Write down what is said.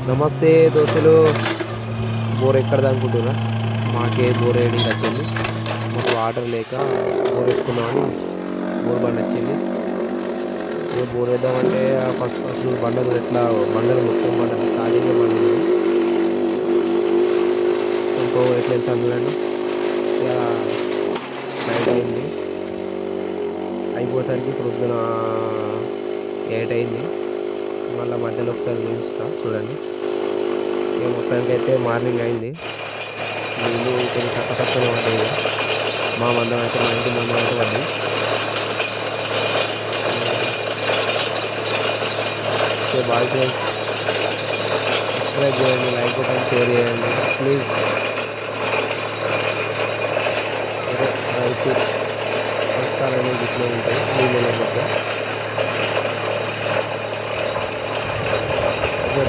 నమస్తే దోస్తులు. బోర్ ఎక్కడ అనుకుంటున్నా? మాకే బోర్ వేయడానికి వచ్చింది. మాకు వాటర్ లేక బోర్ వేసుకుందామని బోర్ బండి వచ్చింది. ఇక బోర్ వేద్దామంటే ఫస్ట్ ఫస్ట్ బండలు ఎట్లా బండలు మొత్తం బండలు స్టార్టింగ్ బండలు ఇంకో ఎట్లా వెళ్తాను చూడండి. ఇక నైట్ అయింది, అయిపోయేసరికి పొద్దున 8 అయింది. మళ్ళీ మధ్యలో ఒకసారి చూపిస్తా చూడండి. ఇక మొత్తానికి అయితే మార్నింగ్ అయింది. నీళ్ళు కొంచెం తక్కువ తక్కువనే పడ్డాయి. మా మందం అయితే మా ఇంటి మందం అయితే పడ్డాయి. Okay bye friends. సబ్స్క్రైబ్ చేయండి, లైక్ కొట్టండి, షేర్ చేయండి ప్లీజ్. అదే రైతు కష్టాలు అనేవి ఇట్లే ఉంటాయి నీళ్ళు లేకపోతే.